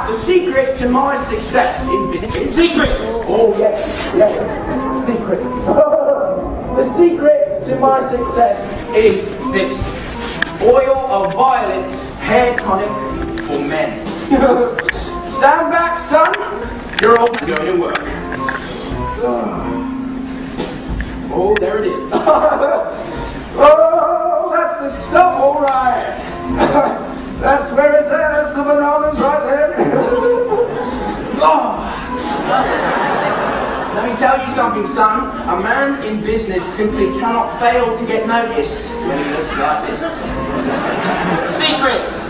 the secret to my success in business. Secrets! Oh, yes. Secret. The secret to my success is this. Oil of violets hair tonic for men. Stand back, son. You're all going to work. Oh, there it is. Oh, that's the stuff, all right. That's where it's at. That's the bananas right there. Oh. Let me tell you something, son. A man in business simply cannot fail to get noticed when he looks like this. Secrets!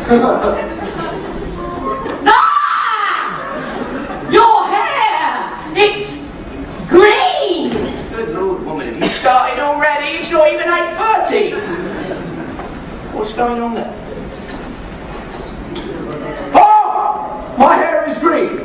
Your hair! It's green! Good Lord, woman, have you started already? It's not even 8:30. What's going on there? Oh! My hair is green!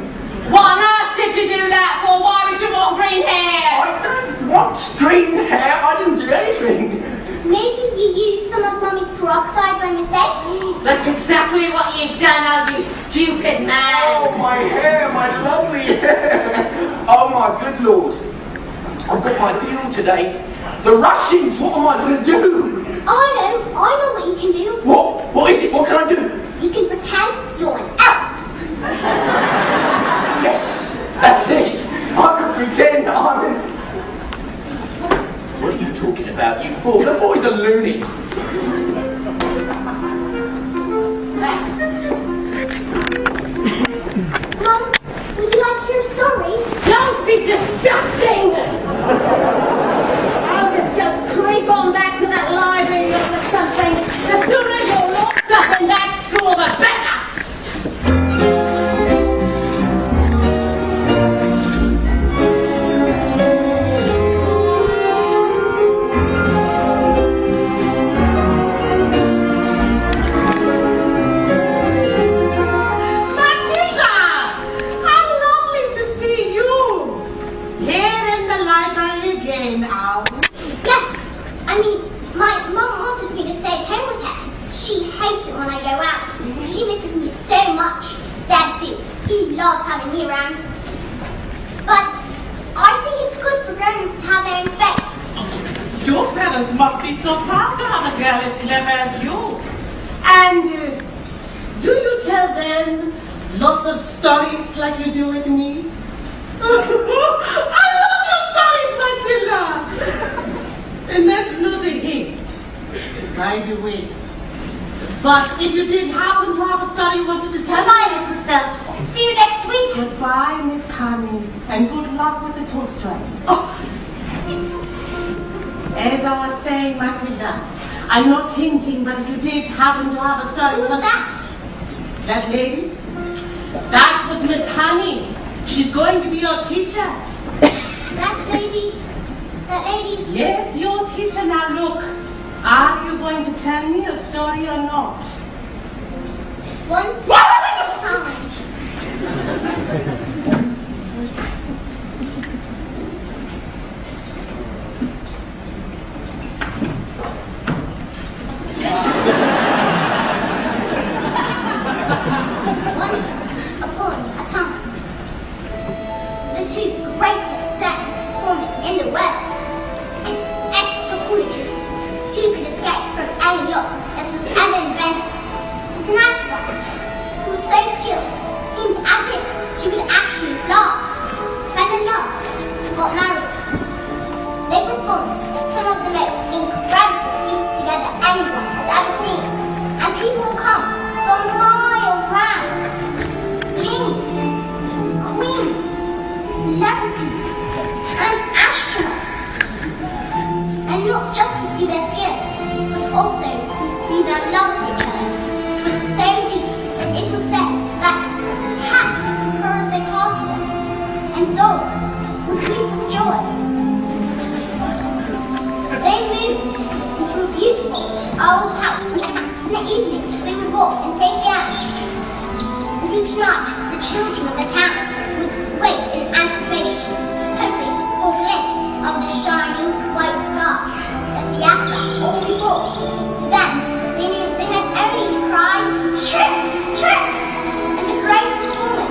What on earth did you do that for? Why would you want green hair? I don't want green hair. I didn't do anything. Maybe you used some of Mummy's peroxide by mistake? That's exactly what you've done, you stupid man. Oh, my hair, my lovely hair. Oh, my good Lord. I've got my deal today. The Russians, what am I going to do? I know what you can do. What? What is it? What can I do? You can pretend you're an elf. Yes, that's it. I can pretend I'm in... What are you talking about, you fool? The boy's a loony. Mum, would you like to hear a story? Don't be disgusting! I'll just go creep on back to that library or something. The sooner you're locked up in that school, the better! Having me around. But I think it's good for grown-ups to have their own space. Your parents must be so proud to have a girl as clever as you. And do you tell them lots of stories like you do with me? I love your stories, Matilda! And that's not a hint, by the way. But if you did happen to have a story you wanted to tell Bye, Mrs. Phelps. See you next week. Goodbye, Miss Honey, and good luck with the toast run. Oh. As I was saying, Matilda, I'm not hinting, but if you did happen to have a story... Who was that? That lady? That was Miss Honey. She's going to be your teacher. That lady's... Yes, your teacher. Now look, are you going to tell me a story or not? Once upon a time. Once upon a time, the two greatest sex performers in the world, and extraordinaries who could escape from any law that was ever invented. And an acrobat who was so skilled, seemed as if he could actually fly, fell in love, got married. They performed some of the most incredible feats together anyone has ever seen, and people will come from miles round. Kings, queens, celebrities, and astronauts. And not just to see their skill, but also to see their love for each other. It was so deep that it was said that cats purr as they passed them, and dogs would weep with joy. They moved into a beautiful old house, and in the evenings they would walk and take the air. And each night the children of the town would wait in anticipation, hoping for a glimpse of the shining white sky that the acrobat always wore. Then they knew they had only to cry, "Tricks! Tricks!" and the great performers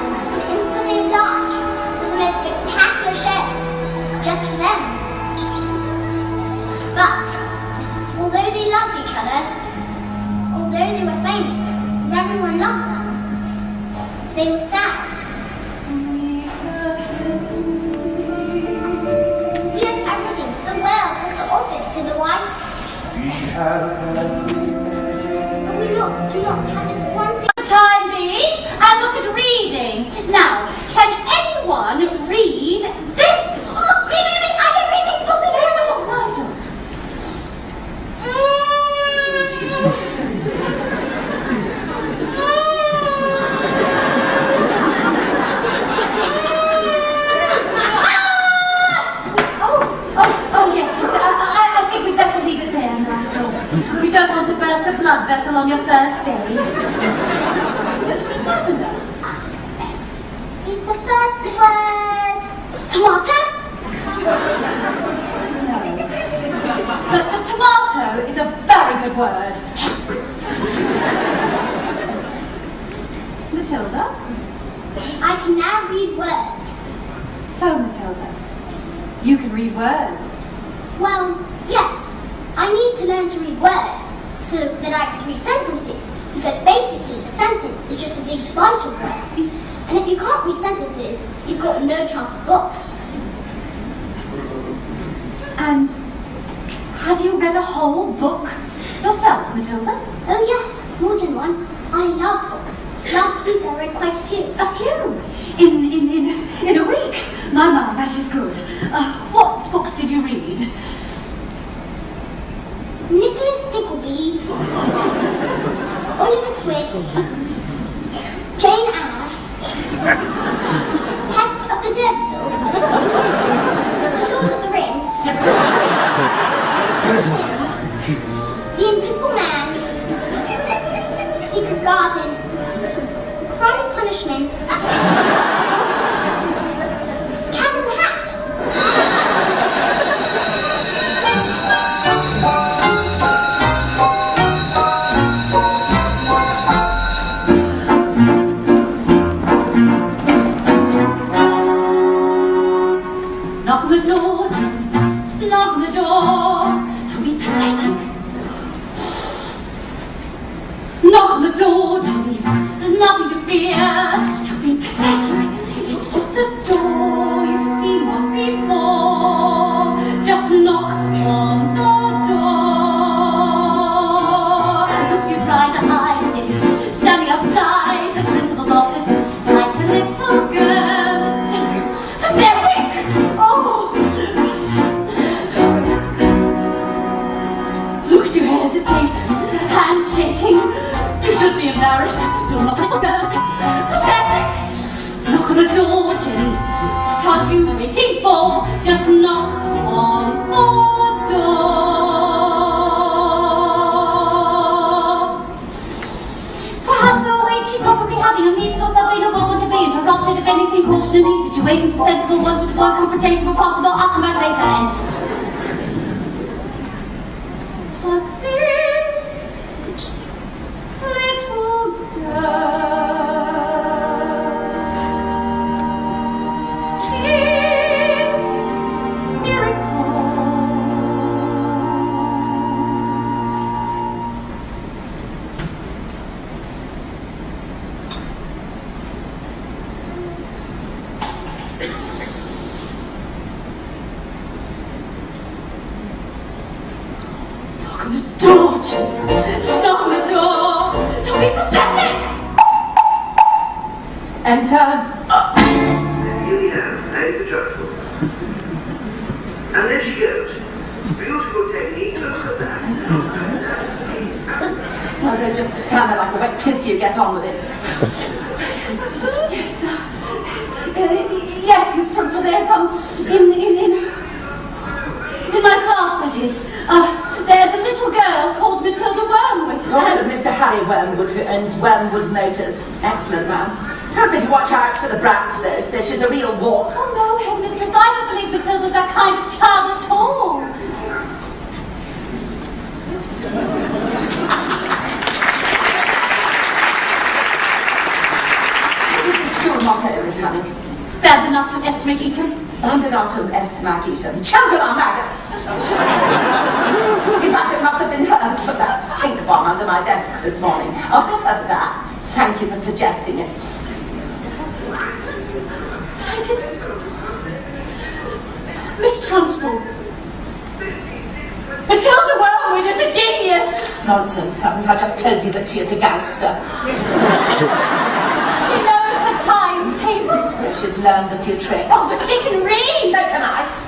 They were sad. We have everything the world has to offer to the wife. But we do not have one thing. Time being, and look at reading. Now, can anyone read this? Read, I can read it. Look at it. Nigel. Oh, yes. I think we'd better leave it there, Nigel. We don't want to burst a blood vessel on your first day. Is the first word Tomato? No. But tomato is a very good word. Matilda? I can now read words. So, Matilda, you can read words. Well, yes. I need to learn to read words so that I can read sentences. Because basically, a sentence is just a big bunch of words. And if you can't read sentences, you've got no chance of books. And have you read a whole book yourself, Matilda? Oh yes, more than one. I love books. Last week I read quite a few. A few? In a week? My, that is good. What books did you read? Nicholas Nickleby, Oliver Twist, Jane Eyre, Test of the D'Urbervilles, The Lord of the Rings, The Invisible Man, Secret Garden, Crime and Punishment, Cat in the Hat. Knock on the door, knock on the door, to be pathetic. Knock on the door, Tony, there's nothing to fear, to be pathetic. It's just a door, you've seen one before. Just knock on the door. Look, you try to hide it, standing outside the principal's office, like a little girl. It's just pathetic. Look at you hesitate, hands shaking. You should be embarrassed. You're not a little girl. Pathetic. Knock on the door, Jenny. What are you waiting for? Just knock on the door. Perhaps I'll wait. She's probably having a meeting or something. I won't want to be interrupted. If anything, caution in these situations is sensible. One to avoid confrontation where possible. I'll come back later and... But this little girl, this miracle. Knock on the door, Jim. Just knock on the door. Don't be pathetic. Enter. Here we have Lady Churchill. And there she goes. Beautiful technique, look at that. Well, don't just stand there like a wet kiss. You get on with it. Yes, Miss Trumbull, there's in my class, that is. There's a little girl called Matilda Wormwood. Daughter of Mr. Harry Wormwood, who owns Wormwood Motors. Excellent man. Told me to watch out for the brat, though. Says she's a real wart. Oh no, headmistress, I don't believe Matilda's that kind of child at all. What is the school motto, Miss Honey? Bernardum est magitum. Bernardum est magitum. Children are maggots. In fact, it must have been her who put that stink bomb under my desk this morning. I'll give her for that. Thank you for suggesting it. excited. Miss Trunchbull. Matilda Wormwood is a genius. Nonsense, haven't I just told you that she is a gangster? She knows her times tables. So she's learned a few tricks. Oh, but she can read. So can I.